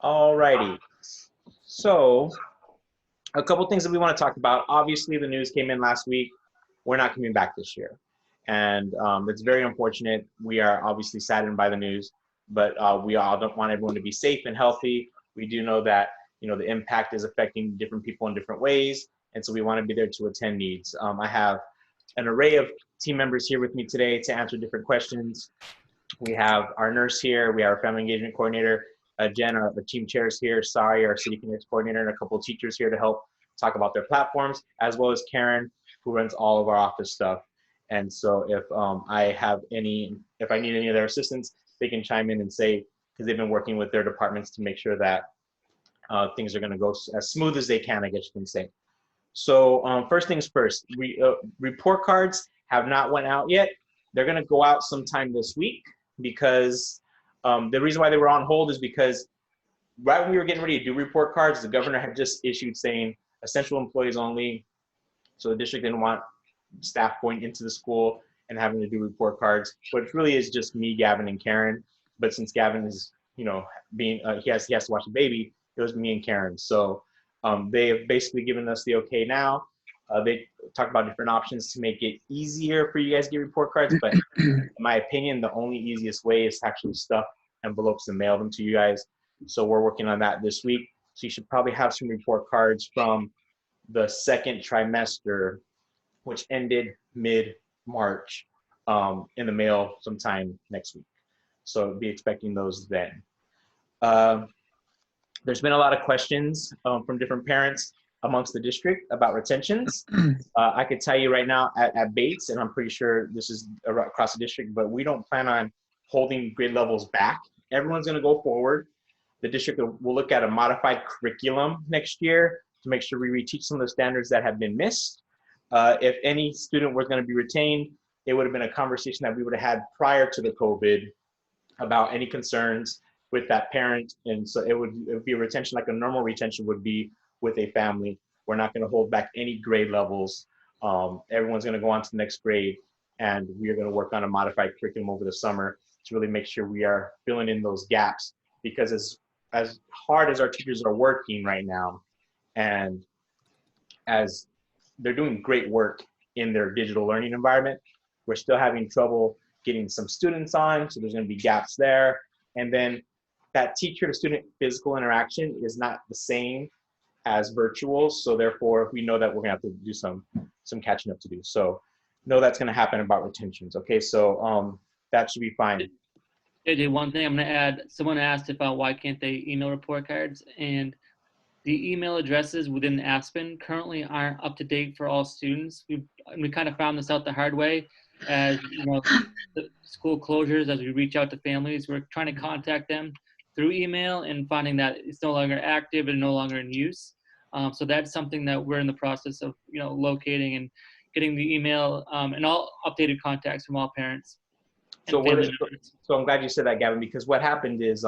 Alrighty. So, a couple things that we want to talk about. Obviously, the news came in last week. We're not coming back this year. And it's very unfortunate. We are obviously saddened by the news, but we all don't want everyone to be safe and healthy. We do know that, the impact is affecting different people in different ways. And so we want to be there to attend needs. I have an array of team members here with me today to answer different questions. We have our nurse here. We have our family engagement coordinator, Jen, our team chair is here. Sari, our city connects coordinator, and a couple of teachers here to help talk about their platforms, as well as Karen, who runs all of our office stuff. And so if if I need any of their assistance, they can chime in and say, because they've been working with their departments to make sure that things are going to go as smooth as they can, I guess you can say. So first things first, report cards have not went out yet. They're going to go out sometime this week because the reason why they were on hold is because right when we were getting ready to do report cards, the governor had just issued saying essential employees only. So the district didn't want staff going into the school and having to do report cards, which really is just me, Gavin, and Karen. But since Gavin is, being he has to watch the baby, it was me and Karen. So they have basically given us the okay now. They talk about different options to make it easier for you guys to get report cards, but in my opinion, the only easiest way is to actually stuff envelopes and mail them to you guys. So we're working on that this week. So you should probably have some report cards from the second trimester, which ended mid-March, in the mail sometime next week. So be expecting those then. There's been a lot of questions from different parents amongst the district about retentions. I could tell you right now at Bates, and I'm pretty sure this is across the district, but we don't plan on holding grade levels back. Everyone's going to go forward. The district will look at a modified curriculum next year to make sure we reteach some of the standards that have been missed. If any student was going to be retained, it would have been a conversation that we would have had prior to the COVID about any concerns with that parent. And so it would be a retention like a normal retention would be with a family. We're not going to hold back any grade levels. Everyone's going to go on to the next grade, and we are going to work on a modified curriculum over the summer to really make sure we are filling in those gaps, because as hard as our teachers are working right now, and as they're doing great work in their digital learning environment, we're still having trouble getting some students on, so there's going to be gaps there. And then that teacher to student physical interaction is not the same as virtual, so therefore we know that we're going to have to do some catching up to do. So know that's going to happen about retentions. Okay, so that should be fine. JJ, one thing I'm going to add, someone asked about why can't they email report cards, and the email addresses within Aspen currently aren't up to date for all students. We kind of found this out the hard way as the school closures, as we reach out to families. We're trying to contact them through email and finding that it's no longer active and no longer in use. So that's something that we're in the process of locating and getting the email and all updated contacts from all parents. So I'm glad you said that, Gavin, because what happened is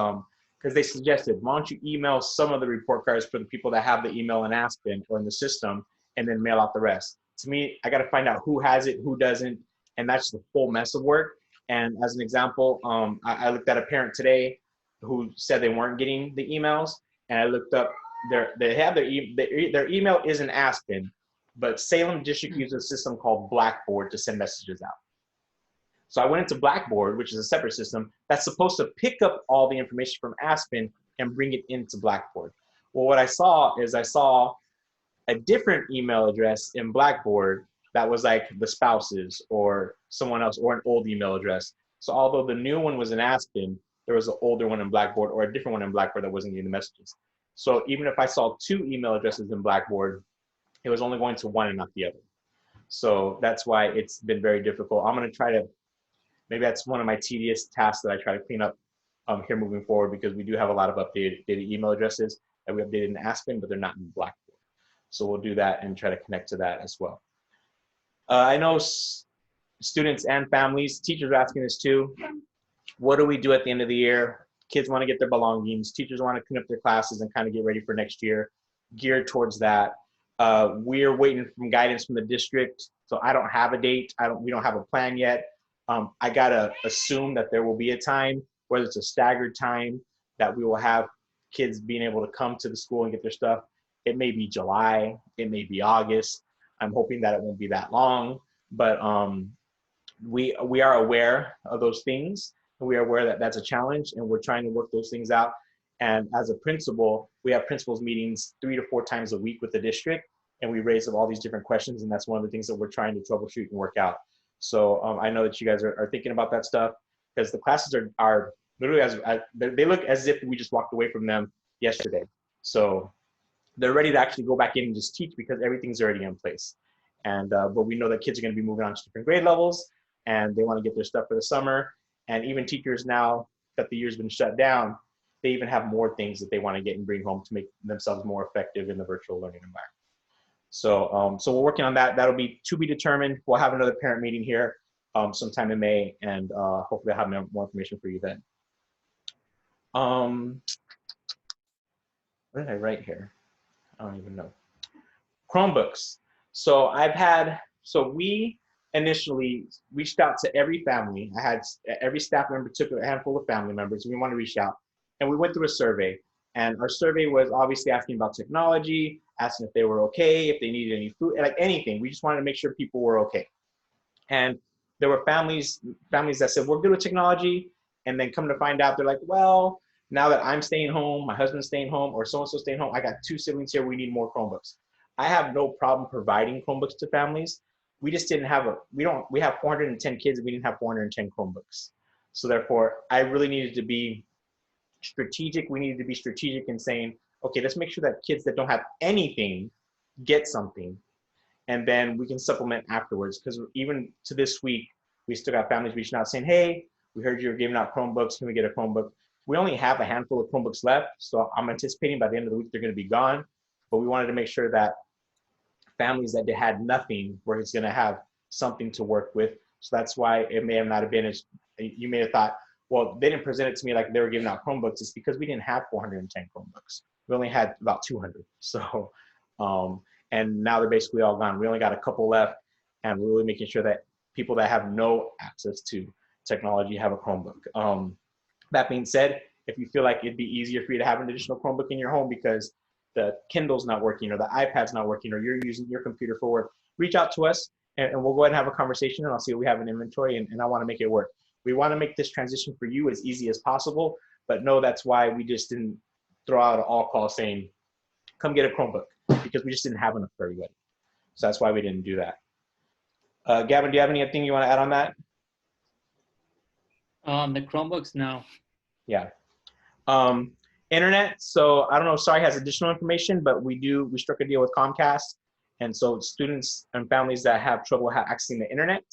because they suggested, why don't you email some of the report cards for the people that have the email in Aspen or in the system, and then mail out the rest. To me, I got to find out who has it, who doesn't, and that's the full mess of work. And as an example, I looked at a parent today who said they weren't getting the emails, and I looked up their email is in Aspen, but Salem District uses a system called Blackboard to send messages out. So I went into Blackboard, which is a separate system that's supposed to pick up all the information from Aspen and bring it into Blackboard. Well, what I saw a different email address in Blackboard that was like the spouse's or someone else, or an old email address. So although the new one was in Aspen, there was an older one in Blackboard or a different one in Blackboard that wasn't getting the messages. So even if I saw two email addresses in Blackboard, it was only going to one and not the other. So that's why it's been very difficult. I'm going to try to, maybe that's one of my tedious tasks that I try to clean up here moving forward, because we do have a lot of updated email addresses that we updated in Aspen, but they're not in Blackboard. So we'll do that and try to connect to that as well. I know students and families, teachers are asking this too. What do we do at the end of the year? Kids want to get their belongings. Teachers want to clean up their classes and kind of get ready for next year, geared towards that. We're waiting for guidance from the district. So I don't have a date. We don't have a plan yet. I gotta assume that there will be a time, whether it's a staggered time, that we will have kids being able to come to the school and get their stuff. It may be July, it may be August. I'm hoping that it won't be that long, but we are aware of those things. And we are aware that that's a challenge, and we're trying to work those things out. And as a principal, we have principals meetings 3 to 4 times a week with the district, and we raise up all these different questions, and that's one of the things that we're trying to troubleshoot and work out. So I know that you guys are thinking about that stuff, because the classes are literally they look as if we just walked away from them yesterday. So they're ready to actually go back in and just teach, because everything's already in place. And but we know that kids are going to be moving on to different grade levels, and they want to get their stuff for the summer. And even teachers, now that the year's been shut down, they even have more things that they want to get and bring home to make themselves more effective in the virtual learning environment. So so we're working on that. That'll be to be determined. We'll have another parent meeting here sometime in May, and hopefully I'll have more information for you then. What did I write here? I don't even know. Chromebooks. So we initially reached out to every family. I had every staff member took a handful of family members. We wanted to reach out, and we went through a survey. And our survey was obviously asking about technology, asking if they were okay, if they needed any food, like anything. We just wanted to make sure people were okay. And there were families that said, we're good with technology. And then come to find out, they're like, well, now that I'm staying home, my husband's staying home, or so-and-so staying home, I got 2 siblings here, we need more Chromebooks. I have no problem providing Chromebooks to families. We just didn't have we have 410 kids, and we didn't have 410 Chromebooks. So therefore, I really needed to be strategic. We needed to be strategic in saying, okay, let's make sure that kids that don't have anything get something, and then we can supplement afterwards. Because even to this week, we still got families reaching out saying, hey, we heard you're giving out Chromebooks, can we get a Chromebook? We only have a handful of Chromebooks left, so I'm anticipating by the end of the week they're going to be gone. But we wanted to make sure that families that had nothing were going to have something to work with. So that's why it may have not have been as, you may have thought, well, they didn't present it to me like they were giving out Chromebooks. It's because we didn't have 410 Chromebooks. We only had about 200. So, and now they're basically all gone. We only got a couple left, and we're really making sure that people that have no access to technology have a Chromebook. That being said, if you feel like it'd be easier for you to have an additional Chromebook in your home because the Kindle's not working or the iPad's not working or you're using your computer for work, reach out to us, and we'll go ahead and have a conversation, and I'll see what we have in inventory, and I want to make it work. We want to make this transition for you as easy as possible, but no, that's why we just didn't throw out an all call saying, come get a Chromebook, because we just didn't have enough for everybody. So that's why we didn't do that. Gavin, do you have anything you want to add on that? The Chromebooks, no. Yeah. Internet, so I don't know if Sorry has additional information, but we struck a deal with Comcast. And so students and families that have trouble accessing the internet,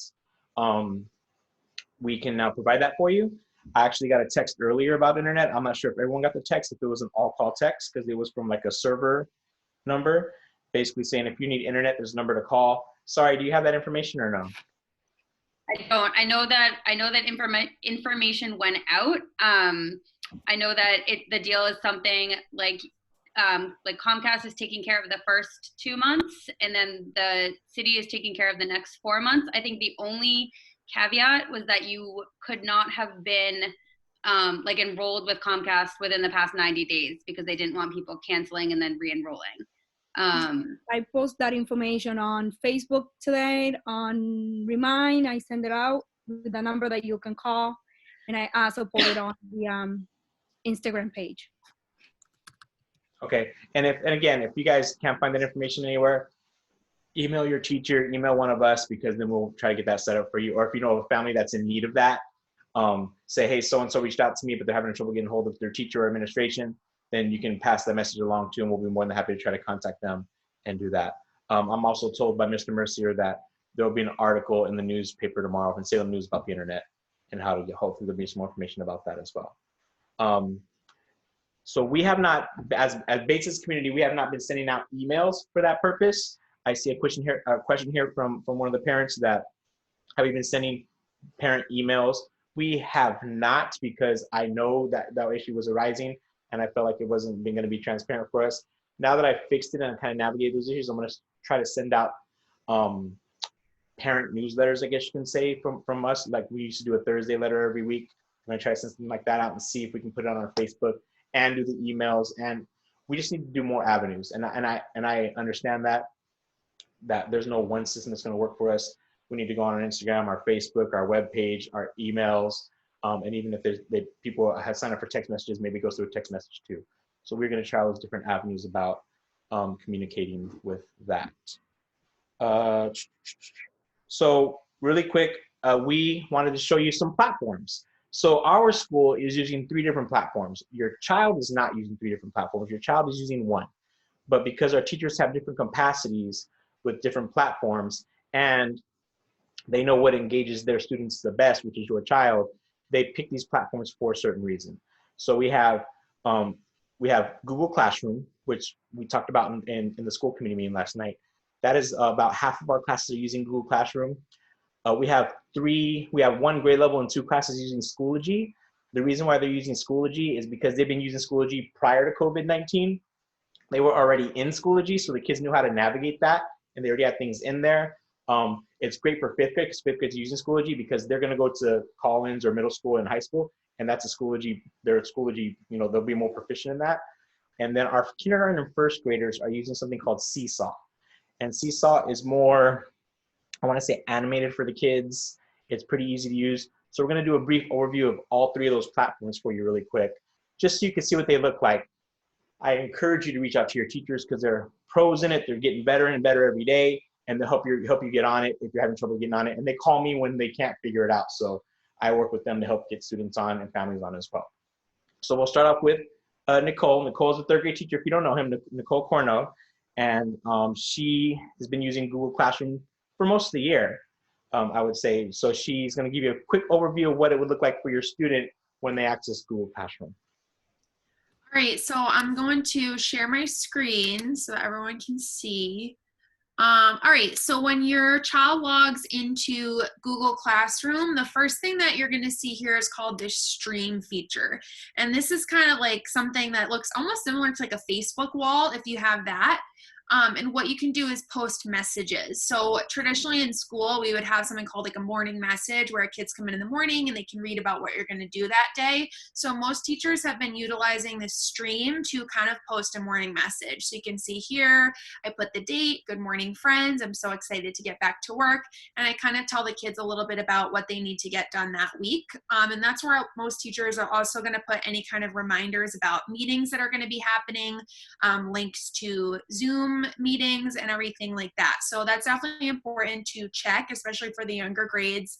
we can now provide that for you. I actually got a text earlier about internet. I'm not sure if everyone got the text, if it was an all-call text, because it was from like a server number, basically saying if you need internet, there's a number to call. Sorry, do you have that information or no? I don't. I know that information went out. I know that the deal is something like Comcast is taking care of the first 2 months, and then the city is taking care of the next 4 months. I think the only caveat was that you could not have been enrolled with Comcast within the past 90 days because they didn't want people canceling and then re-enrolling. I post that information on Facebook today on Remind. I send it out with the number that you can call, and I also put it on the Instagram page. Okay, and again, if you guys can't find that information anywhere, email your teacher, email one of us, because then we'll try to get that set up for you. Or if you know a family that's in need of that, say, hey, so-and-so reached out to me, but they're having trouble getting hold of their teacher or administration, then you can pass that message along to them. We'll be more than happy to try to contact them and do that. I'm also told by Mr. Mercier that there'll be an article in the newspaper tomorrow in Salem News about the internet and how to get, hopefully there'll be some more information about that as well. So we have not, as Bates's community, we have not been sending out emails for that purpose. I see a question here from one of the parents that have we been sending parent emails. We have not, because I know that issue was arising, and I felt like it wasn't going to be transparent for us. Now that I've fixed it and kind of navigated those issues, I'm going to try to send out parent newsletters, I guess you can say, from us. Like we used to do a Thursday letter every week. I'm going to try to send something like that out and see if we can put it on our Facebook and do the emails, and we just need to do more avenues. And I understand that there's no one system that's going to work for us. We need to go on our Instagram, our Facebook, our web page, our emails, and even if people have signed up for text messages, maybe it goes through a text message too. So we're going to try those different avenues about communicating with that. So really quick, we wanted to show you some platforms. So our school is using 3 different platforms. Your child is not using 3 different platforms. Your child is using 1. But because our teachers have different capacities with different platforms, and they know what engages their students the best, which is your child, they pick these platforms for a certain reason. So we have Google Classroom, which we talked about in the school committee meeting last night. That is about half of our classes are using Google Classroom. We have 1 grade level and 2 classes using Schoology. The reason why they're using Schoology is because they've been using Schoology prior to COVID-19. They were already in Schoology, so the kids knew how to navigate that, and they already had things in there. It's great for 5th grade, because 5th grade's using Schoology because they're going to go to Collins or middle school and high school, and that's a Schoology. Their Schoology, they'll be more proficient in that. And then our kindergarten and 1st graders are using something called Seesaw, and Seesaw is more, I want to say, animated for the kids. It's pretty easy to use. So we're going to do a brief overview of all 3 of those platforms for you really quick, just so you can see what they look like. I encourage you to reach out to your teachers because they're pros in it. They're getting better and better every day, and they'll help you get on it if you're having trouble getting on it. And they call me when they can't figure it out. So I work with them to help get students on and families on as well. So we'll start off with Nicole. Nicole's a 3rd grade teacher. If you don't know him, Nicole Corno, and she has been using Google Classroom for most of the year, I would say. So she's going to give you a quick overview of what it would look like for your student when they access Google Classroom. All right, so I'm going to share my screen so that everyone can see. All right, so when your child logs into Google Classroom, the first thing that you're going to see here is called the stream feature. And this is kind of like something that looks almost similar to like a Facebook wall if you have that. And what you can do is post messages. So traditionally in school, we would have something called like a morning message where kids come in the morning and they can read about what you're going to do that day. So most teachers have been utilizing this stream to kind of post a morning message. So you can see here, I put the date, good morning friends, I'm so excited to get back to work. And I kind of tell the kids a little bit about what they need to get done that week. And that's where most teachers are also going to put any kind of reminders about meetings that are going to be happening, links to Zoom meetings and everything like that. So that's definitely important to check, especially for the younger grades.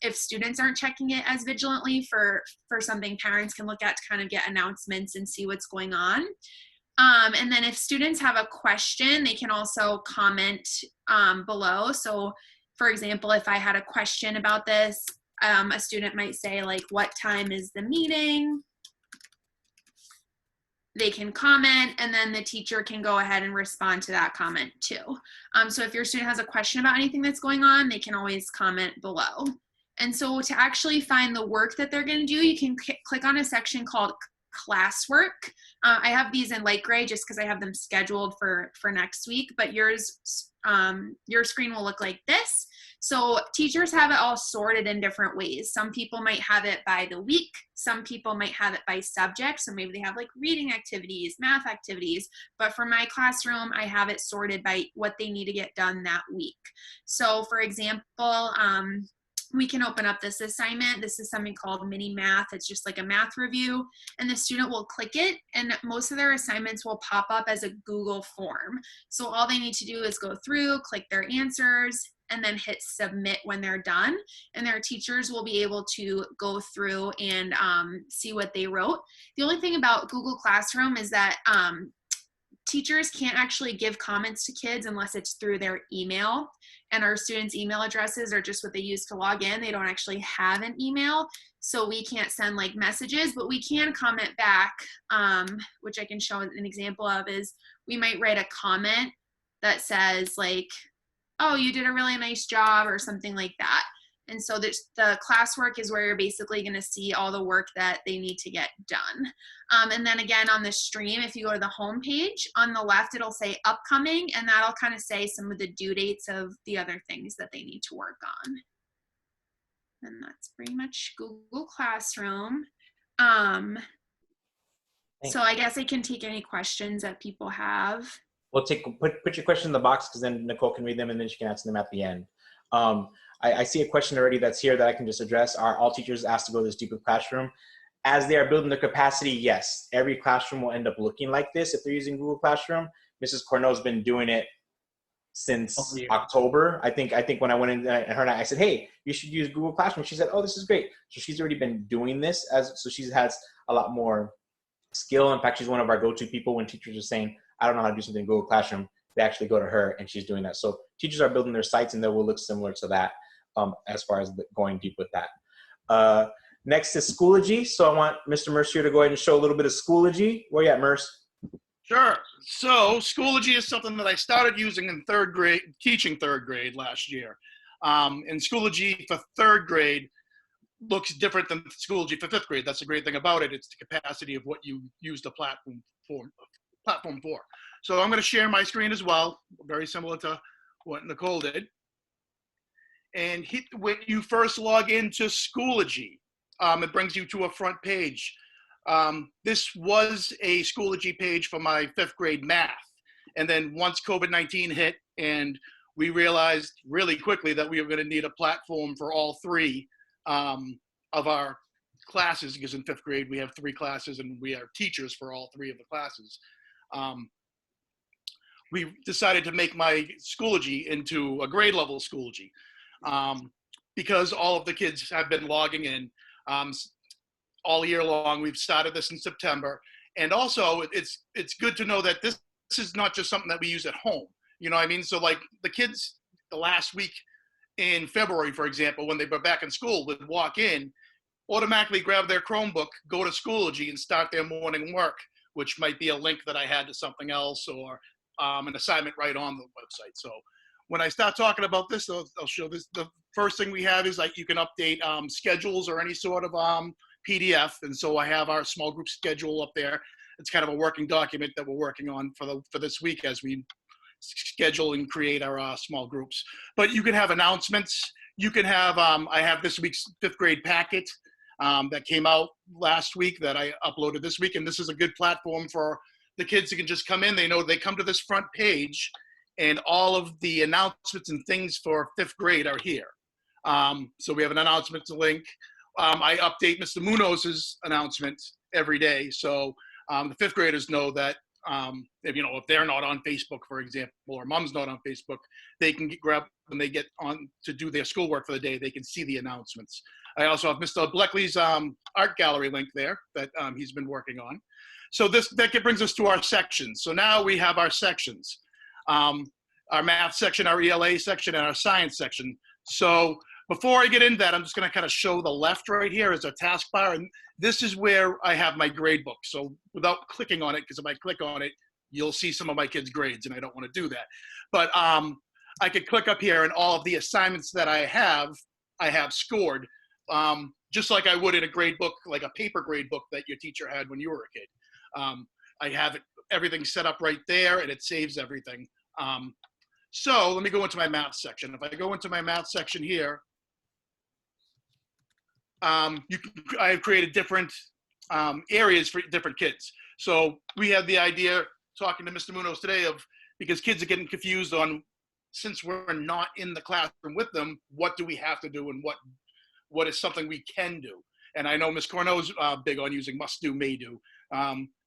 If students aren't checking it as vigilantly, for something parents can look at to kind of get announcements and see what's going on. And then if students have a question, they can also comment below. So for example, if I had a question about this, a student might say like, what time is the meeting? They can comment, and then the teacher can go ahead and respond to that comment too. So if your student has a question about anything that's going on, they can always comment below. And so to actually find the work that they're going to do, you can click on a section called classwork. I have these in light gray just because I have them scheduled for next week, but your screen will look like this. So teachers have it all sorted in different ways. Some people might have it by the week. Some people might have it by subject. So maybe they have like reading activities, math activities. But for my classroom, I have it sorted by what they need to get done that week. So for example, we can open up this assignment. This is something called mini math. It's just like a math review, and the student will click it, and most of their assignments will pop up as a Google form. So all they need to do is go through, click their answers, and then hit submit when they're done, and their teachers will be able to go through and see what they wrote. The only thing about Google Classroom is that teachers can't actually give comments to kids unless it's through their email, and our students' email addresses are just what they use to log in. They don't actually have an email, so we can't send like messages, but we can comment back, which I can show an example of. Is we might write a comment that says like, oh, you did a really nice job, or something like that. And so the classwork is where you're basically going to see all the work that they need to get done. And then again, on the stream, if you go to the home page, on the left, it'll say upcoming, and that'll kind of say some of the due dates of the other things that they need to work on. And that's pretty much Google Classroom. So I guess I can take any questions that people have. We'll put your question in the box because then Nicole can read them and then she can answer them at the end. I see a question already that's here that I can just address. Are all teachers asked to go to this deeper classroom? As they are building their capacity, yes. Every classroom will end up looking like this if they're using Google Classroom. Mrs. Cornell's been doing it since October. I think when I went in and her and I said, hey, you should use Google Classroom. She said, oh, this is great. So she's already been doing this, so she has a lot more skill. In fact, she's one of our go-to people when teachers are saying, I don't know how to do something in Google Classroom. They actually go to her and she's doing that. So teachers are building their sites and they will look similar to that as far as going deep with that. Next is Schoology. So I want Mr. Mercier to go ahead and show a little bit of Schoology. Where you at, Merce? Sure. So Schoology is something that I started using in third grade, teaching third grade last year. And Schoology for third grade looks different than Schoology for fifth grade. That's the great thing about it. It's the capacity of what you use the platform for. So I'm going to share my screen as well, very similar to what Nicole did. And when you first log into Schoology, it brings you to a front page. This was a Schoology page for my fifth grade math. And then once COVID-19 hit and we realized really quickly that we were going to need a platform for all three of our classes, because in fifth grade we have 3 classes and we are teachers for all 3 of the classes. We decided to make my Schoology into a grade level Schoology because all of the kids have been logging in all year long. We've started this in September. And also it's good to know that this is not just something that we use at home. You know what I mean? So like the kids the last week in February, for example, when they were back in school, would walk in, automatically grab their Chromebook, go to Schoology and start their morning work, which might be a link that I had to something else or an assignment right on the website. So when I start talking about this, I'll show this. The first thing we have is like you can update schedules or any sort of PDF. And so I have our small group schedule up there. It's kind of a working document that we're working on for this week as we schedule and create our small groups. But you can have announcements. You can have, I have this week's fifth grade packet that came out last week that I uploaded this week. And this is a good platform for the kids who can just come in. They know they come to this front page and all of the announcements and things for fifth grade are here. So we have an announcements link. I update Mr. Munoz's announcement every day. So the fifth graders know that if they're not on Facebook, for example, or mom's not on Facebook, they can grab when they get on to do their schoolwork for the day, they can see the announcements. I also have Mr. Bleckley's art gallery link there that he's been working on. So that brings us to our sections. So now we have our sections, our math section, our ELA section, and our science section. So before I get into that, I'm just going to kind of show the left right here as a taskbar. And this is where I have my grade book. So without clicking on it, because if I click on it, you'll see some of my kids' grades, and I don't want to do that. But I could click up here, and all of the assignments that I have scored, just like I would in a grade book, like a paper grade book that your teacher had when you were a kid. I have everything set up right there, and it saves everything. So let me go into my math section. If I go into my math section here, I have created different areas for different kids. So we had the idea, talking to Mr. Munoz today, because kids are getting confused on, since we're not in the classroom with them, what do we have to do and what is something we can do? And I know Ms. Cornell's big on using must do, may do.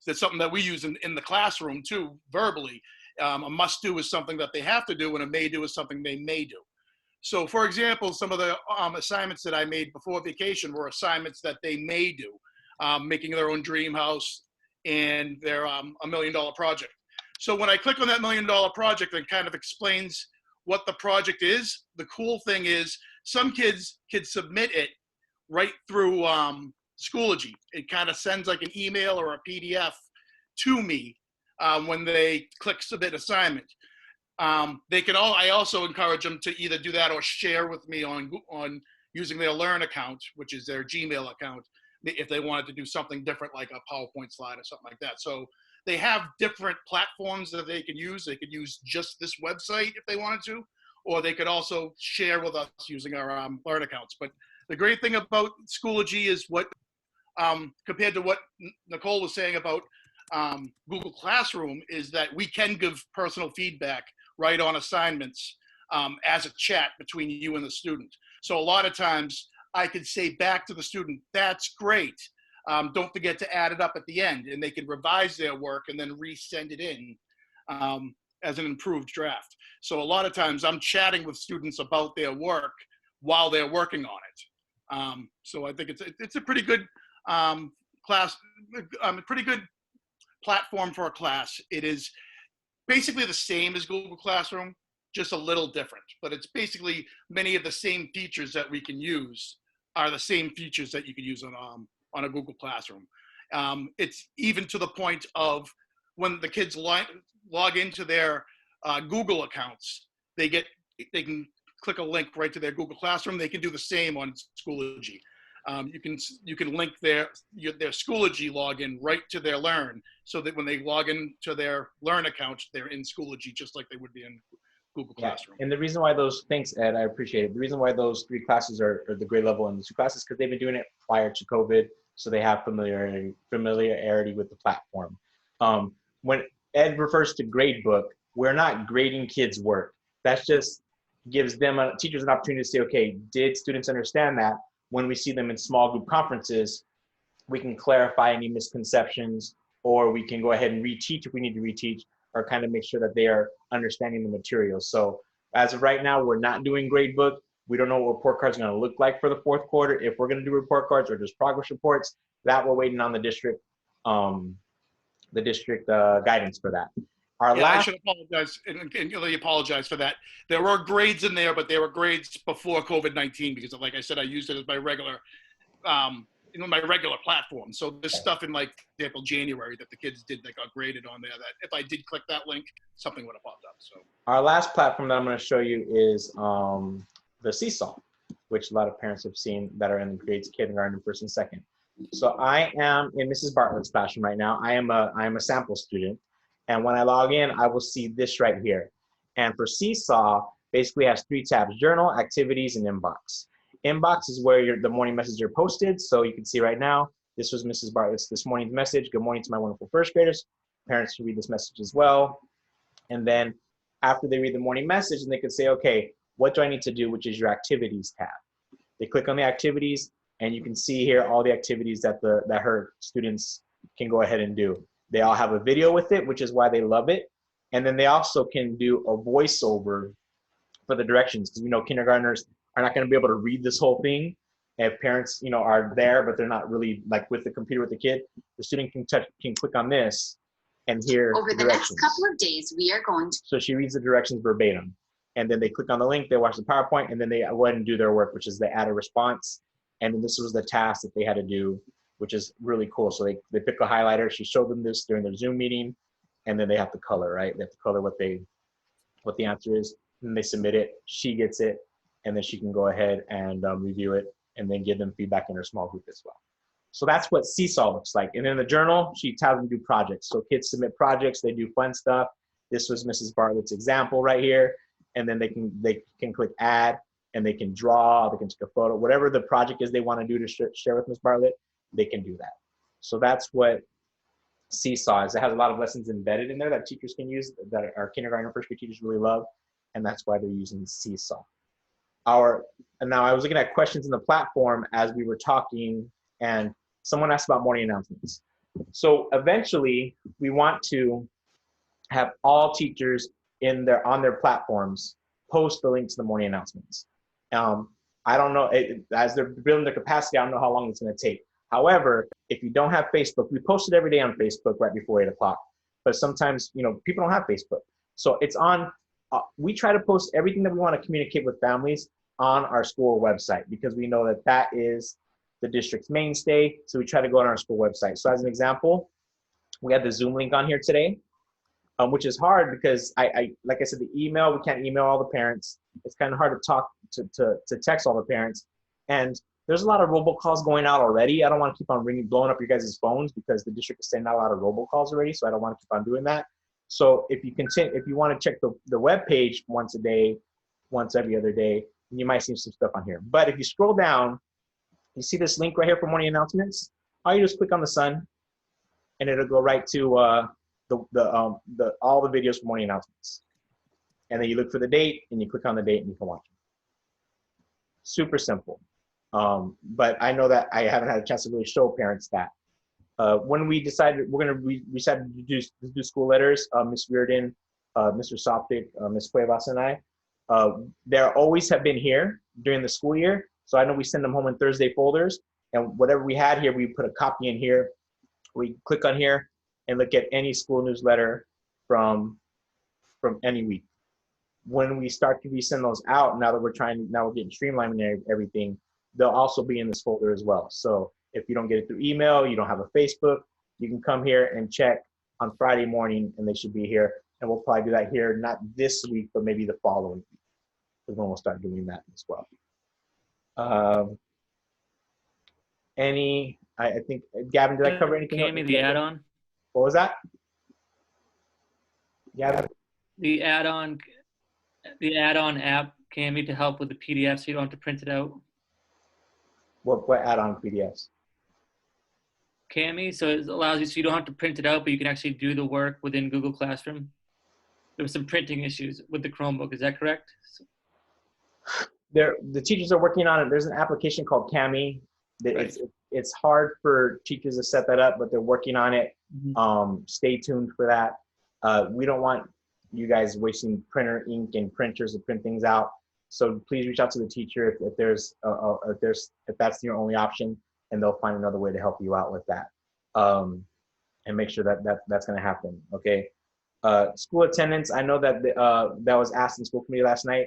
That's something that we use in the classroom too, verbally. A must do is something that they have to do, and a may do is something they may do. So for example, some of the assignments that I made before vacation were assignments that they may do, making their own dream house and their $1 million project. So when I click on that $1 million project, it kind of explains what the project is. The cool thing is some kids can submit it right through Schoology. It kind of sends like an email or a PDF to me when they click submit assignment. I also encourage them to either do that or share with me on using their Learn account, which is their Gmail account, if they wanted to do something different, like a PowerPoint slide or something like that. So they have different platforms that they can use. They could use just this website if they wanted to, or they could also share with us using our Learn accounts. But the great thing about Schoology is compared to what Nicole was saying about Google Classroom is that we can give personal feedback right on assignments as a chat between you and the student. So a lot of times I could say back to the student, that's great. Don't forget to add it up at the end, and they can revise their work and then resend it in as an improved draft. So a lot of times I'm chatting with students about their work while they're working on it. So I think it's a pretty good pretty good platform for a class. It is basically the same as Google Classroom, just a little different, but it's basically many of the same features that we can use are the same features that you could use on a Google Classroom. It's even to the point of when the kids log into their Google accounts, they can click a link right to their Google Classroom. They can do the same on Schoology. You can link their Schoology login right to their Learn, so that when they log into their Learn account, they're in Schoology just like they would be in Google Classroom. And the reason why thanks Ed, I appreciate it. The reason why those 3 classes are the grade level and the 2 classes, because they've been doing it prior to COVID, so they have familiarity with the platform. When Ed refers to gradebook, we're not grading kids' work. That just gives them teachers an opportunity to say, okay, did students understand that? When we see them in small group conferences, we can clarify any misconceptions, or we can go ahead and reteach if we need to reteach, or kind of make sure that they are understanding the material. So as of right now, we're not doing gradebook. We don't know what report cards are going to look like for the 4th quarter. If we're going to do report cards or just progress reports, that we're waiting on the district guidance for that. I should apologize and really apologize for that. There were grades in there, but they were grades before COVID-19 because, like I said, I used it as my regular, my regular platform. So this stuff in like April, January that the kids did that got graded on there, that if I did click that link, something would have popped up. So our last platform that I'm going to show you is the Seesaw, which a lot of parents have seen that are in the grades kindergarten, 1st and 2nd. So I am in Mrs. Bartlett's classroom right now. I am a sample student. And when I log in, I will see this right here. And for Seesaw, basically has 3 tabs: journal, activities, and inbox. Inbox is where the morning messages are posted. So you can see right now, this was Mrs. Bartlett's this morning's message. Good morning to my wonderful 1st graders. Parents can read this message as well. And then after they read the morning message, and they could say, okay, what do I need to do, which is your activities tab. They click on the activities, and you can see here all the activities that her students can go ahead and do. They all have a video with it, which is why they love it. And then they also can do a voiceover for the directions, because we know kindergartners are not going to be able to read this whole thing. If parents, are there, but they're not really like with the computer with the kid, the student can click on this and hear over the next couple of days, we are going to. So she reads the directions verbatim, and then they click on the link, they watch the PowerPoint, and then they go ahead and do their work, which is they add a response. And then this was the task that they had to do, which is really cool. So they pick a highlighter. She showed them this during their Zoom meeting, and then they have to color, right? They have to color what the answer is, and they submit it. She gets it, and then she can go ahead and review it, and then give them feedback in her small group as well. So that's what Seesaw looks like. And in the journal, she tells them to do projects. So kids submit projects, they do fun stuff. This was Mrs. Bartlett's example right here. And then they can click add, and they can draw, they can take a photo, whatever the project is they want to do to share with Ms. Bartlett, they can do that. So that's what Seesaw is. It has a lot of lessons embedded in there that teachers can use, that our kindergarten and 1st grade teachers really love, and that's why they're using Seesaw. And now I was looking at questions in the platform as we were talking, and someone asked about morning announcements. So eventually, we want to have all teachers on their platforms post the link to the morning announcements. I don't know, as they're building their capacity, I don't know how long it's going to take. However, if you don't have Facebook, we post it every day on Facebook right before 8 o'clock. But sometimes, people don't have Facebook. So it's on, we try to post everything that we want to communicate with families on our school website, because we know that is the district's mainstay. So we try to go on our school website. So as an example, we had the Zoom link on here today, which is hard because like I said, the email, we can't email all the parents. It's kind of hard to talk to text all the parents. And there's a lot of robocalls going out already. I don't want to keep on blowing up your guys' phones, because the district is sending out a lot of robocalls already. So I don't want to keep on doing that. So if you want to check the web page once a day, once every other day, you might see some stuff on here. But if you scroll down, you see this link right here for morning announcements. All you do is click on the sun, and it'll go right to all the videos for morning announcements. And then you look for the date, and you click on the date, and you can watch them. Super simple. But I know that I haven't had a chance to really show parents that. When we decided we decided to do school letters, Ms. Reardon, Mr. Soptic, Ms. Cuevas, and I, they always have been here during the school year. So I know we send them home in Thursday folders, and whatever we had here, we put a copy in here. We click on here and look at any school newsletter from any week. When we start to resend those out, now we're getting streamlined and everything, they'll also be in this folder as well. So if you don't get it through email, you don't have a Facebook, you can come here and check on Friday morning, and they should be here. And we'll probably do that here, not this week, but maybe the following week, is when we'll start doing that as well. I think, Gavin, did I cover anything? Cami, the add-on? What was that? Gavin? The add-on app, Cami, to help with the PDF so you don't have to print it out. What add-on PDFs? Cami, so it allows you, so you don't have to print it out, but you can actually do the work within Google Classroom. There were some printing issues with the Chromebook, is that correct? The teachers are working on it. There's an application called Cami. Right. It's hard for teachers to set that up, but they're working on it. Mm-hmm. Stay tuned for that. We don't want you guys wasting printer ink and printers to print things out. So please reach out to the teacher if that's your only option, and they'll find another way to help you out with that, and make sure that's going to happen. Okay. School attendance. I know that that was asked in school committee last night,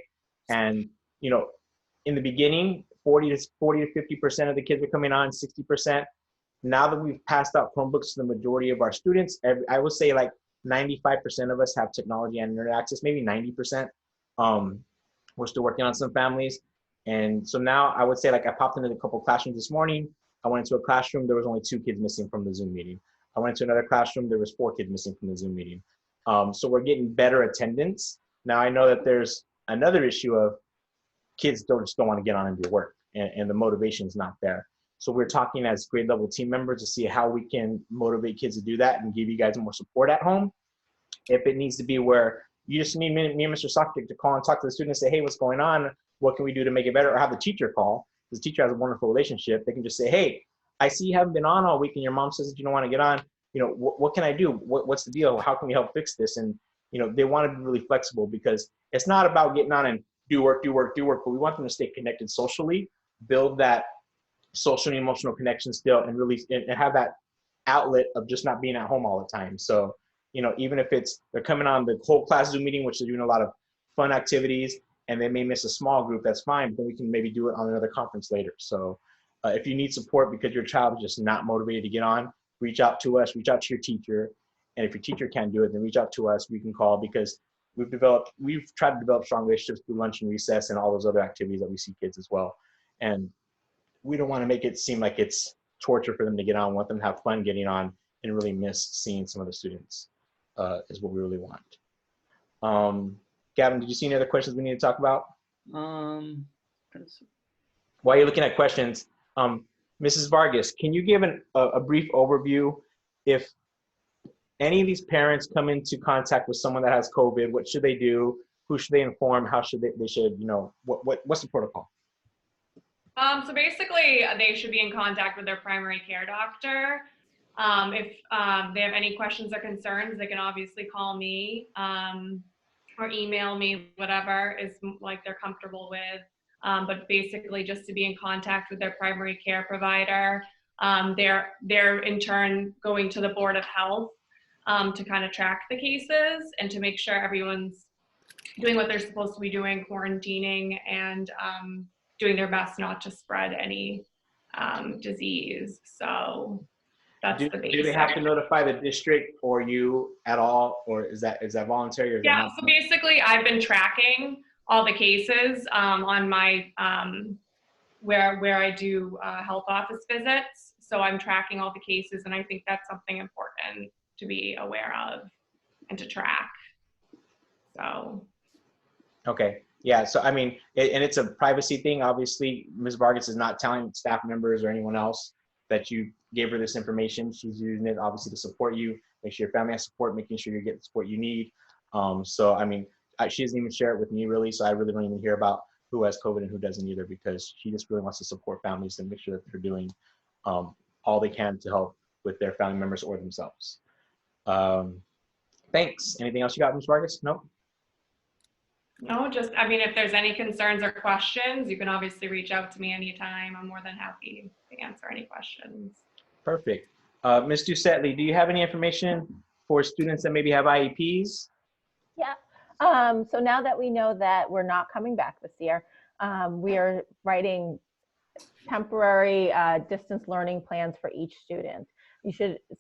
and in the beginning, 40 to 50% of the kids were coming on, 60%. Now that we've passed out Chromebooks to the majority of our students, I would say like 95% of us have technology and internet access, maybe 90%. We're still working on some families. And so now I would say, like, I popped into a couple classrooms this morning. I went into a classroom, there was only 2 kids missing from the Zoom meeting. I went to another classroom, there was 4 kids missing from the Zoom meeting. So we're getting better attendance. Now I know that there's another issue of kids just don't want to get on and do work, and the motivation is not there. So we're talking as grade level team members to see how we can motivate kids to do that and give you guys more support at home. If it needs to be where you just need me and Mr. Soptic to call and talk to the student and say, hey, what's going on? What can we do to make it better? Or have the teacher call, because the teacher has a wonderful relationship. They can just say, hey, I see you haven't been on all week and your mom says that you don't want to get on. What can I do? What's the deal? How can we help fix this? And, they want to be really flexible, because it's not about getting on and do work, but we want them to stay connected socially, build that social and emotional connection still, and really and have that outlet of just not being at home all the time. So, even if they're coming on the whole class Zoom meeting, which they're doing a lot of fun activities, and they may miss a small group, that's fine, but we can maybe do it on another conference later. So if you need support because your child is just not motivated to get on, reach out to us, reach out to your teacher. And if your teacher can't do it, then reach out to us. We can call, because we've tried to develop strong relationships through lunch and recess and all those other activities that we see kids as well. And we don't want to make it seem like it's torture for them to get on. We want them to have fun getting on and really miss seeing some of the students, is what we really want. Gavin, did you see any other questions we need to talk about? While you're looking at questions, Mrs. Vargas, can you give a brief overview if any of these parents come into contact with someone that has COVID? What should they do? Who should they inform? How should they should, what's the protocol? So basically, they should be in contact with their primary care doctor. If they have any questions or concerns, they can obviously call me or email me, whatever is like they're comfortable with. But basically, just to be in contact with their primary care provider. They're in turn going to the Board of Health to kind of track the cases and to make sure everyone's doing what they're supposed to be doing, quarantining, and doing their best not to spread any disease. So that's the basic. Do they have to notify the district or you at all, or is that voluntary? Or is yeah, so basically I've been tracking all the cases on my, where I do health office visits. So I'm tracking all the cases, and I think that's something important to be aware of and to track. So. Okay. Yeah. So, I mean, and it's a privacy thing. Obviously, Ms. Vargas is not telling staff members or anyone else that you gave her this information. She's using it obviously to support you, make sure your family has support, making sure you get the support you need. So, I mean, she doesn't even share it with me really, so I really don't even hear about who has COVID and who doesn't either, because she just really wants to support families and make sure that they're doing all they can to help with their family members or themselves. Thanks. Anything else you got, Ms. Vargas? No? No, just, I mean, if there's any concerns or questions, you can obviously reach out to me anytime. I'm more than happy to answer any questions. Perfect. Ms. Doucetley, do you have any information for students that maybe have IEPs? Yeah. So now that we know that we're not coming back this year, we are writing temporary distance learning plans for each student.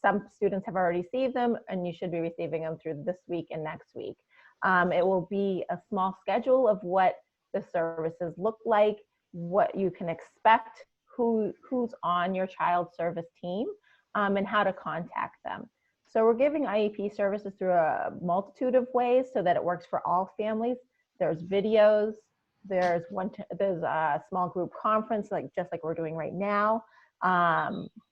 Some students have already received them, and you should be receiving them through this week and next week. It will be a small schedule of what the services look like, what you can expect, who's on your child's service team, and how to contact them. So we're giving IEP services through a multitude of ways so that it works for all families. There's videos, there's a small group conference, just like we're doing right now.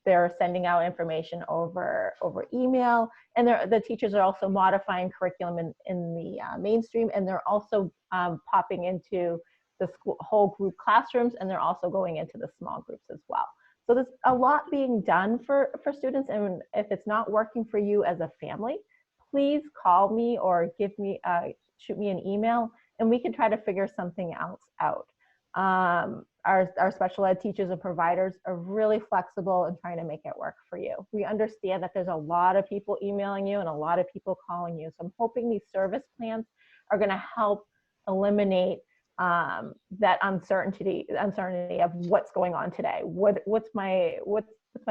They're sending out information over email, and the teachers are also modifying curriculum in the mainstream, and they're also popping into the whole group classrooms, and they're also going into the small groups as well. So there's a lot being done for students, and if it's not working for you as a family, please call me or shoot me an email, and we can try to figure something else out. Our special ed teachers and providers are really flexible in trying to make it work for you. We understand that there's a lot of people emailing you and a lot of people calling you. So I'm hoping these service plans are going to help eliminate that uncertainty of what's going on today. What's my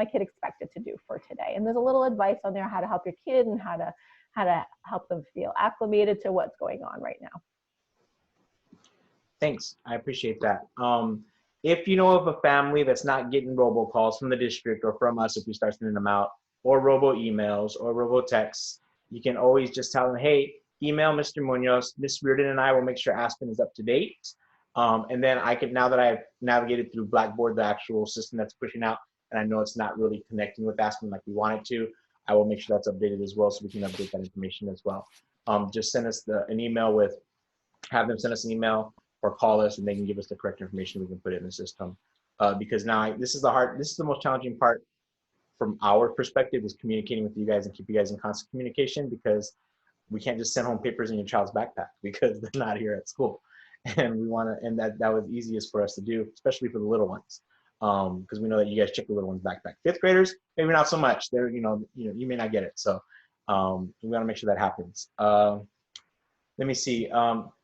kid expected to do for today? And there's a little advice on there how to help your kid and how to help them feel acclimated to what's going on right now. Thanks, I appreciate that. If you know of a family that's not getting robocalls from the district or from us, if we start sending them out, or robo emails or robo texts, you can always just tell them, hey, email Mr. Munoz, Ms. Reardon and I will make sure Aspen is up to date. And then I can, now that I've navigated through Blackboard, the actual system that's pushing out, and I know it's not really connecting with Aspen like we want it to, I will make sure that's updated as well so we can update that information as well. Just send us an email have them send us an email or call us, and they can give us the correct information. We can put it in the system. Because now this is the most challenging part from our perspective, is communicating with you guys and keep you guys in constant communication, because we can't just send home papers in your child's backpack because they're not here at school. And we want to, and that was easiest for us to do, especially for the little ones. Because we know that you guys check the little ones backpack. Fifth graders, maybe not so much. They're, you may not get it. So we want to make sure that happens. Let me see.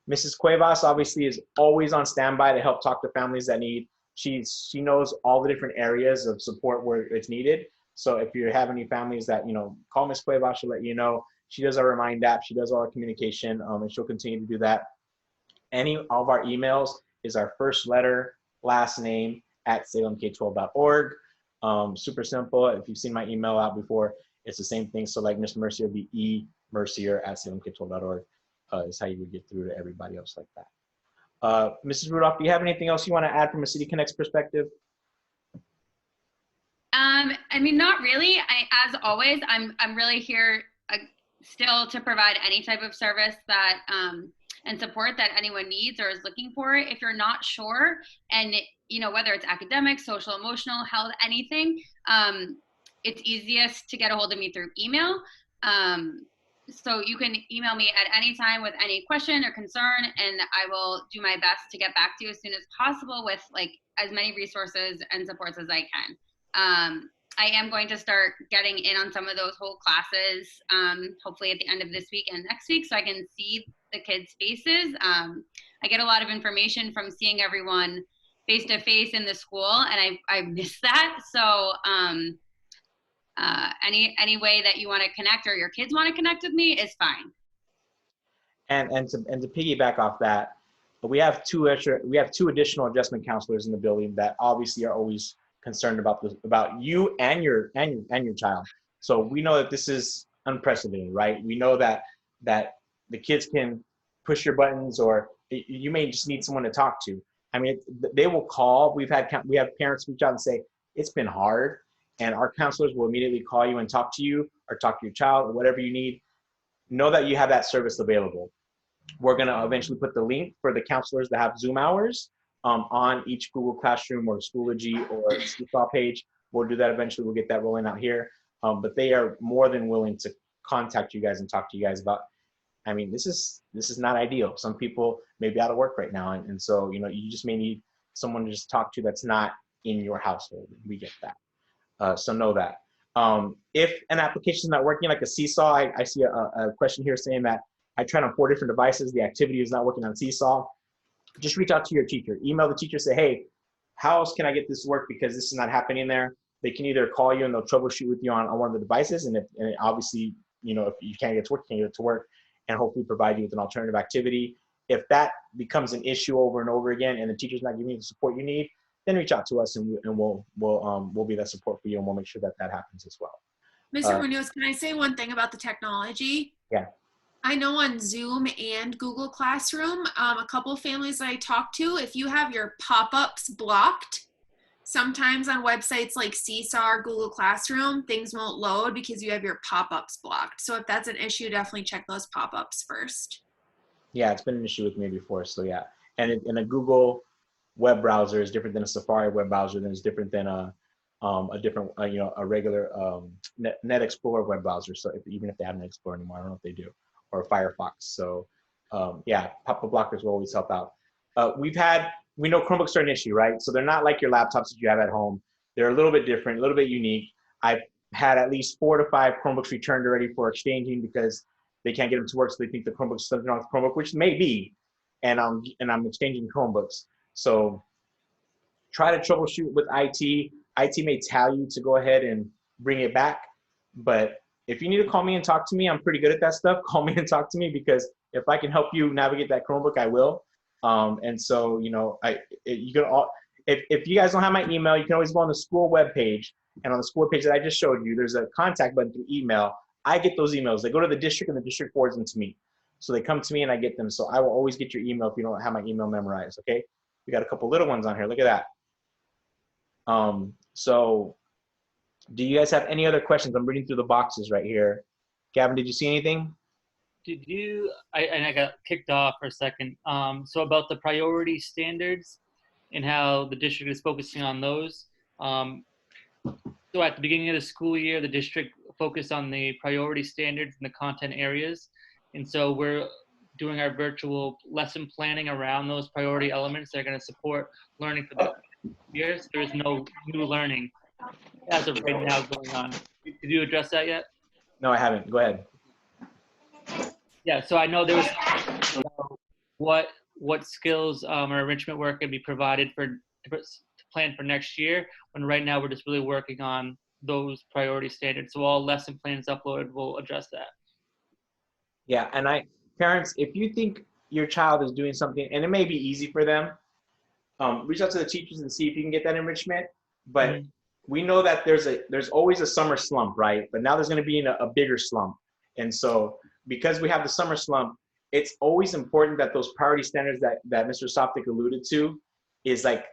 Mrs. Cuevas obviously is always on standby to help talk to families that need. She knows all the different areas of support where it's needed. So if you have any families that, call Ms. Cuevas, she'll let you know. She does our Remind app. She does all our communication, and she'll continue to do that. All of our emails is our first letter, last name at salemk12.org. Super simple. If you've seen my email out before, it's the same thing. So like Mr. Mercier would be emercier@salemk12.org. Is how you would get through to everybody else like that. Mrs. Rudolph, do you have anything else you want to add from a City Connect's perspective? I mean, not really. As always, I'm really here still to provide any type of service that and support that anyone needs or is looking for. If you're not sure, and whether it's academic, social, emotional, health, anything, it's easiest to get a hold of me through email. So you can email me at any time with any question or concern, and I will do my best to get back to you as soon as possible with as many resources and supports as I can. I am going to start getting in on some of those whole classes, hopefully at the end of this week and next week, so I can see the kids' faces. I get a lot of information from seeing everyone face to face in the school, and I miss that. So any way that you want to connect or your kids want to connect with me is fine. And to piggyback off that, we have two additional adjustment counselors in the building that obviously are always concerned about you and your child. So we know that this is unprecedented, right? We know that the kids can push your buttons, or you may just need someone to talk to. I mean, they will call. We have parents reach out and say, it's been hard. and our counselors will immediately call you and talk to you or talk to your child or whatever you need. Know that you have that service available. We're going to eventually put the link for the counselors that have Zoom hours on each Google Classroom or Schoology or Seesaw page. We'll do that eventually. We'll get that rolling out here. But they are more than willing to contact you guys and talk to you guys about, I mean, this is not ideal. Some people may be out of work right now. And so, you know, you just may need someone to just talk to that's not in your household. We get that. So know that. If an application is not working, like a Seesaw, I see a question here saying that I tried on 4 different devices. The activity is not working on Seesaw. Just reach out to your teacher. Email the teacher, say, hey, how else can I get this to work because this is not happening there? They can either call you and they'll troubleshoot with you on one of the devices. And obviously, you know, if you can't get it to work, you can't get it to work, and hopefully provide you with an alternative activity. If that becomes an issue over and over again and the teacher's not giving you the support you need, then reach out to us and we'll be that support for you, and we'll make sure that that happens as well. Mr. Munoz, can I say one thing about the technology? Yeah. I know on Zoom and Google Classroom, a couple of families I talked to, if you have your pop-ups blocked, sometimes on websites like Seesaw or Google Classroom, things won't load because you have your pop-ups blocked. So if that's an issue, definitely check those pop-ups first. Yeah, it's been an issue with me before, so yeah. And in a Google web browser is different than a Safari web browser, then it's different than a regular Net Explorer web browser. So even if they have Net Explorer anymore, I don't know if they do, or Firefox. So yeah, pop-up blockers will always help out. We know Chromebooks are an issue, right? So they're not like your laptops that you have at home. They're a little bit different, a little bit unique. I've had at least 4 to 5 Chromebooks returned already for exchanging because they can't get them to work, so they think the Chromebook's something wrong with the Chromebook, which may be, and I'm exchanging Chromebooks. So try to troubleshoot with IT. IT may tell you to go ahead and bring it back, but if you need to call me and talk to me, I'm pretty good at that stuff. Call me and talk to me, because if I can help you navigate that Chromebook, I will. And so, you know, if you guys don't have my email, you can always go on the school webpage, and on the school page that I just showed you, there's a contact button through email. I get those emails. They go to the district, and the district forwards them to me. So they come to me and I get them. So I will always get your email if you don't have my email memorized, okay? We got a couple little ones on here. Look at that. So do you guys have any other questions? I'm reading through the boxes right here. Gavin, did you see anything? I got kicked off for a second. So about the priority standards and how the district is focusing on those. So at the beginning of the school year, the district focused on the priority standards and the content areas. And so we're doing our virtual lesson planning around those priority elements that are going to support learning for the years. There is no new learning as of right now going on. Did you address that yet? No, I haven't. Go ahead. Yeah, so I know there was what skills or enrichment work can be provided to plan for next year, when right now we're just really working on those priority standards. So all lesson plans uploaded will address that. Yeah, and parents, if you think your child is doing something, and it may be easy for them, reach out to the teachers and see if you can get that enrichment. But we know that there's always a summer slump, right? But now there's going to be a bigger slump. And so because we have the summer slump, it's always important that those priority standards that Mr. Soptic alluded to is like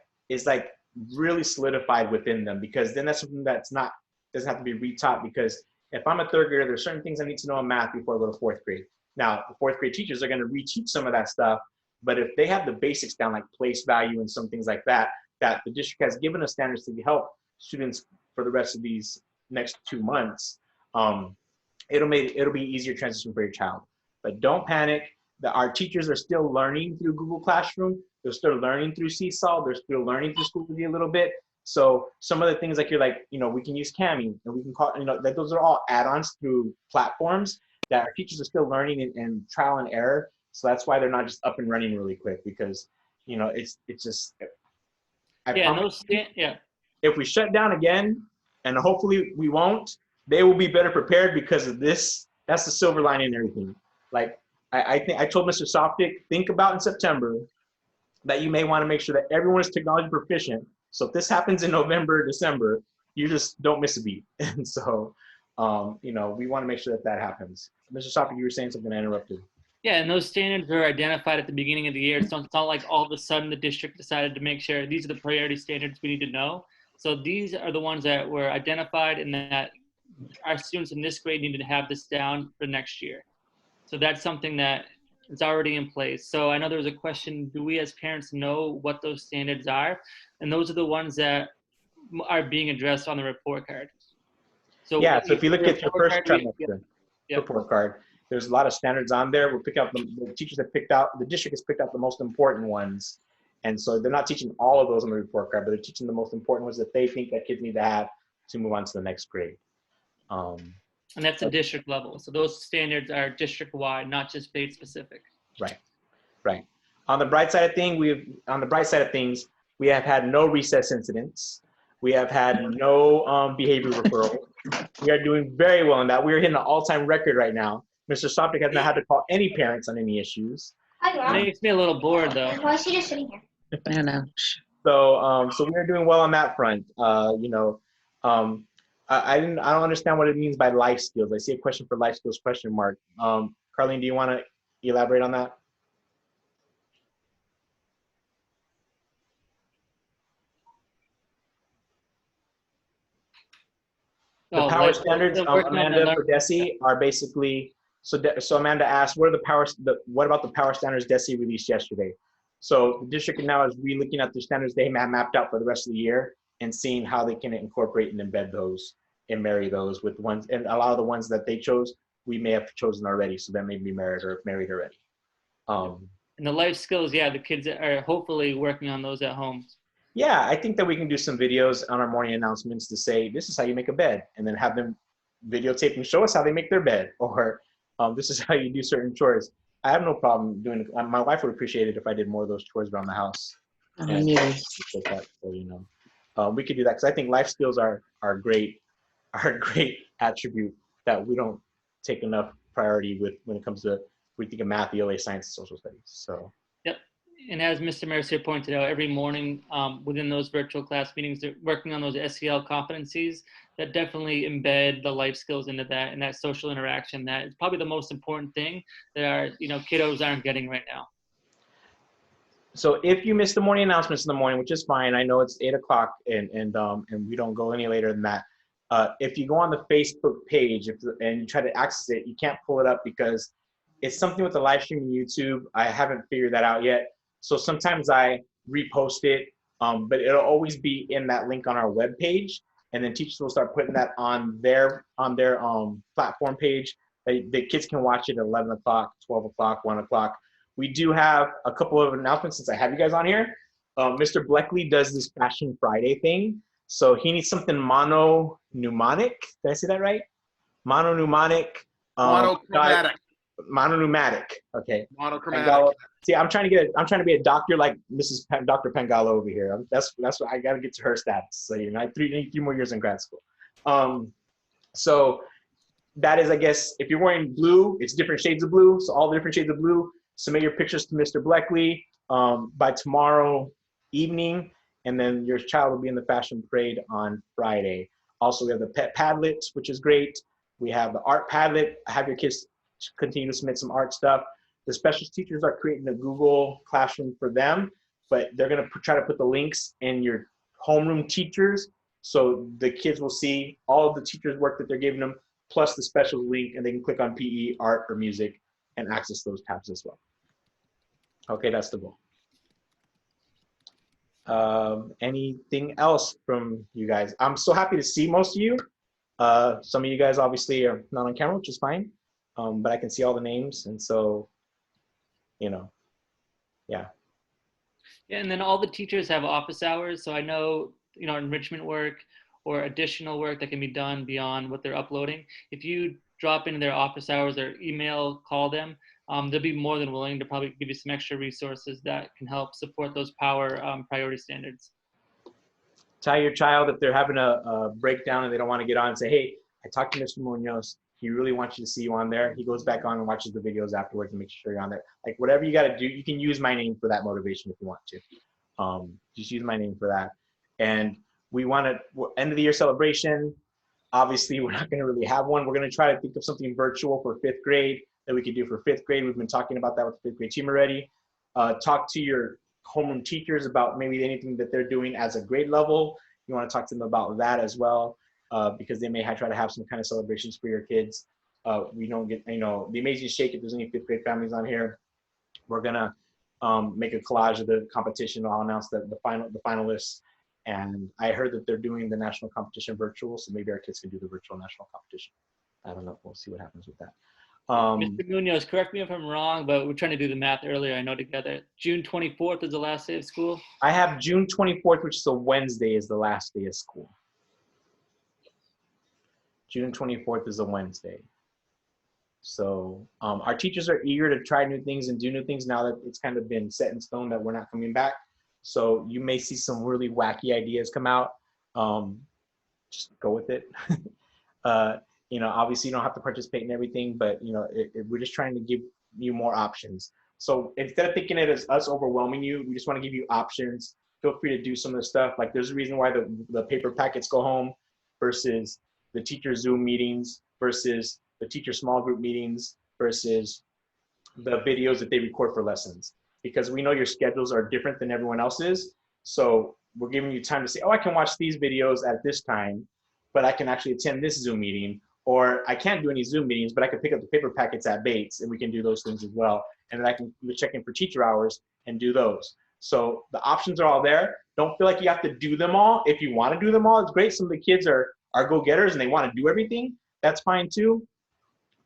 really solidified within them, because then that's something doesn't have to be retaught. Because if I'm a 3rd grader, there's certain things I need to know in math before I go to 4th grade. Now, the 4th grade teachers are going to reteach some of that stuff, but if they have the basics down, like place value and some things like that the district has given us standards to help students for the rest of these next 2 months, it'll be easier transition for your child. But don't panic. Our teachers are still learning through Google Classroom. They're still learning through Seesaw. They're still learning through Schoology a little bit. So some of the things we can use Cami, and we can call, that those are all add-ons through platforms that our teachers are still learning and trial and error. So that's why they're not just up and running really quick, because, it's just, if we shut down again, and hopefully we won't, they will be better prepared because of this. That's the silver lining and everything. Like, I think I told Mr. Soptic, think about in September that you may want to make sure that everyone is technology proficient. So if this happens in November, December, you just don't miss a beat. And so, we want to make sure that happens. Mr. Soptic, you were saying something, I interrupted. Yeah, and those standards are identified at the beginning of the year. So it's not like all of a sudden the district decided to make sure these are the priority standards we need to know. So these are the ones that were identified and that our students in this grade needed to have this down for next year. So that's something that is already in place. So I know there was a question, do we as parents know what those standards are? And those are the ones that are being addressed on the report card. So Yeah, so if you look at your first trimester Yep. report card, there's a lot of standards on there. We'll pick out the teachers have picked out, the district has picked out the most important ones. And so they're not teaching all of those on the report card, but they're teaching the most important ones that they think that kids need to have to move on to the next grade. And that's a district level. So those standards are district wide, not just grade specific. Right, right. On the bright side of things, we have had no recess incidents. We have had no behavior referrals. We are doing very well in that. We are hitting an all-time record right now. Mr. Soptic has not had to call any parents on any issues. It makes me a little bored though. Why is she just sitting here? I don't know. So we are doing well on that front. I don't understand what it means by life skills. I see a question for life skills question mark. Carlene, do you want to elaborate on that? The power standards, Amanda for DESE are basically, so Amanda asked, what about the power standards DESE released yesterday? So the district now is re-looking at the standards they have mapped out for the rest of the year and seeing how they can incorporate and embed those and marry those with ones, and a lot of the ones that they chose, we may have chosen already, so that may be married already. And the life skills, yeah, the kids are hopefully working on those at home. Yeah, I think that we can do some videos on our morning announcements to say, this is how you make a bed, and then have them videotape and show us how they make their bed, or this is how you do certain chores. I have no problem doing it. My wife would appreciate it if I did more of those chores around the house. I knew this. So, we could do that, because I think life skills are a great attribute that we don't take enough priority with when it comes to, we think of math, ELA, science, and social studies. So. Yep. And as Mr. Mercier pointed out, every morning within those virtual class meetings, they're working on those SEL competencies that definitely embed the life skills into that and that social interaction. That is probably the most important thing that our kiddos aren't getting right now. So if you miss the morning announcements in the morning, which is fine, I know it's 8 o'clock and we don't go any later than that. If you go on the Facebook page and you try to access it, you can't pull it up because it's something with the live stream on YouTube. I haven't figured that out yet. So sometimes I repost it, but it'll always be in that link on our web page. And then teachers will start putting that on their platform page. The kids can watch it at 11 o'clock, 12 o'clock, 1 o'clock. We do have a couple of announcements since I have you guys on here. Mr. Bleckley does this Fashion Friday thing. So he needs something monopneumatic. Did I say that right? Monopneumatic. Monochromatic. Monopneumatic. Okay. Monochromatic. See, I'm trying to be a doctor like Dr. Pangalo over here. That's what I got to get to her status. So I need three more years in grad school. So that is, I guess, if you're wearing blue, it's different shades of blue. So all the different shades of blue. Submit your pictures to Mr. Bleckley by tomorrow evening, and then your child will be in the fashion parade on Friday. Also, we have the pet Padlet, which is great. We have the art Padlet. Have your kids continue to submit some art stuff. The special teachers are creating a Google Classroom for them, but they're going to try to put the links in your homeroom teachers, so the kids will see all of the teachers' work that they're giving them, plus the special link, and they can click on PE, art, or music, and access those tabs as well. Okay, that's the goal. Anything else from you guys? I'm so happy to see most of you. Some of you guys obviously are not on camera, which is fine, but I can see all the names, and so, yeah. Yeah, and then all the teachers have office hours, so I know, enrichment work or additional work that can be done beyond what they're uploading. If you drop into their office hours or call them, they'll be more than willing to probably give you some extra resources that can help support those power priority standards. Tell your child if they're having a breakdown and they don't want to get on and say, hey, I talked to Mr. Munoz. He really wants you to see you on there. He goes back on and watches the videos afterwards and makes sure you're on there. Like, whatever you got to do, you can use my name for that motivation if you want to. Just use my name for that. And we want to, end of the year celebration. Obviously, we're not going to really have one. We're going to try to think of something virtual for 5th grade that we could do for 5th grade. We've been talking about that with the 5th grade team already. Talk to your homeroom teachers about maybe anything that they're doing as a grade level. you want to talk to them about that as well, because they may try to have some kind of celebrations for your kids. We don't get, the Amazing Shake, if there's any 5th grade families on here, we're gonna make a collage of the competition. I'll announce the finalists. And I heard that they're doing the national competition virtual, so maybe our kids can do the virtual national competition. I don't know. We'll see what happens with that. Mr. Munoz, correct me if I'm wrong, but we're trying to do the math earlier. I know together. June 24th is the last day of school. I have June 24th, which is a Wednesday, is the last day of school. June 24th is a Wednesday. So our teachers are eager to try new things and do new things now that it's kind of been set in stone that we're not coming back. So you may see some really wacky ideas come out. Just go with it. Obviously you don't have to participate in everything, but we're just trying to give you more options. So instead of thinking it as us overwhelming you, we just want to give you options. Feel free to do some of the stuff. Like there's a reason why the paper packets go home versus the teacher Zoom meetings versus the teacher small group meetings versus the videos that they record for lessons. Because we know your schedules are different than everyone else's. So we're giving you time to say, oh, I can watch these videos at this time, but I can actually attend this Zoom meeting, or I can't do any Zoom meetings, but I can pick up the paper packets at Bates and we can do those things as well. And then I can check in for teacher hours and do those. So the options are all there. Don't feel like you have to do them all. If you want to do them all, it's great. Some of the kids are go-getters and they want to do everything. That's fine too.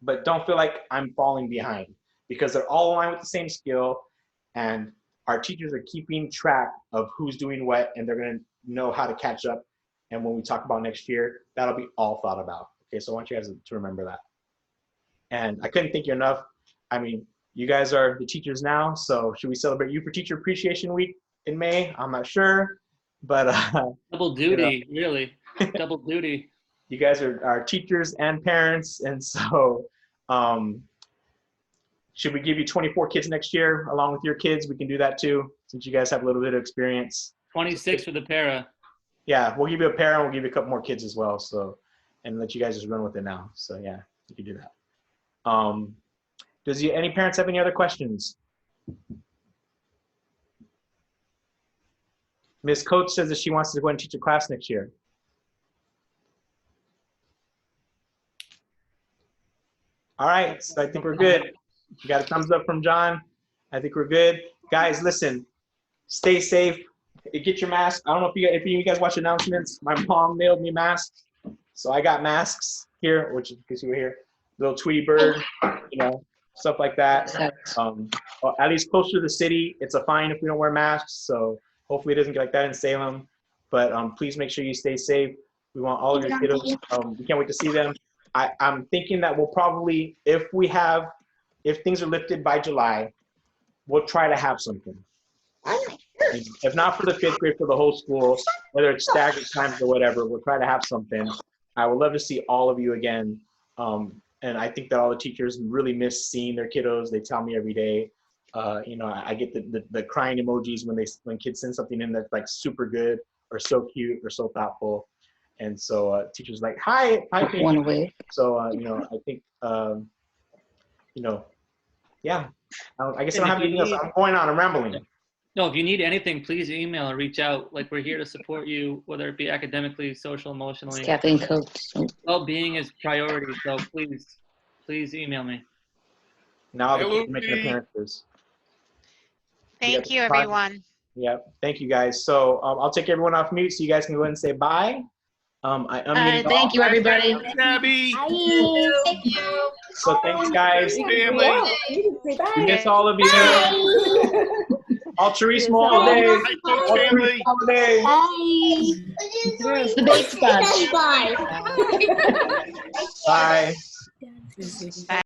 But don't feel like I'm falling behind, because they're all aligned with the same skill. And our teachers are keeping track of who's doing what, and they're going to know how to catch up. And when we talk about next year, that'll be all thought about. Okay, so I want you guys to remember that. And I couldn't thank you enough. I mean, you guys are the teachers now, so should we celebrate you for Teacher Appreciation Week in May? I'm not sure, but double duty, really, double duty. You guys are teachers and parents, and so should we give you 24 kids next year along with your kids? We can do that too, since you guys have a little bit of experience. 26 for the para. Yeah, we'll give you a para and we'll give you a couple more kids as well. So, and let you guys just run with it now. So yeah, you can do that. Does any parents have any other questions? Ms. Coates says that she wants to go and teach a class next year. All right, so I think we're good. You got a thumbs up from John. I think we're good. Guys, listen, stay safe. Get your mask. I don't know if you guys watch announcements. My mom mailed me masks. So I got masks here, which because you were here. Little Tweety Bird, stuff like that. At least closer to the city, it's a fine if we don't wear masks. So hopefully it doesn't get like that in Salem. But please make sure you stay safe. We want all of your kiddos. We can't wait to see them. I'm thinking that we'll probably, if things are lifted by July, we'll try to have something. If not for the 5th grade, for the whole school, whether it's staggered times or whatever, we'll try to have something. I would love to see all of you again. And I think that all the teachers really miss seeing their kiddos. They tell me every day. I get the crying emojis when kids send something in that's like super good or so cute or so thoughtful. And so teachers like, hi. One away. So, I think, yeah, I guess I don't have anything else. I'm going on, I'm rambling. No, if you need anything, please email or reach out. Like, we're here to support you, whether it be academically, social, emotionally. Caffeine coach. Well-being is priority, so please email me. Now the kids making appearances. Thank you, everyone. Yeah, thank you guys. So I'll take everyone off mute so you guys can go ahead and say bye. Thank you, everybody. Abby. Thank you. So thanks, guys. Family. We miss all of you. Altruismo all day. Altruismo all day. Bye. The Bates bunch. Bye. Bye.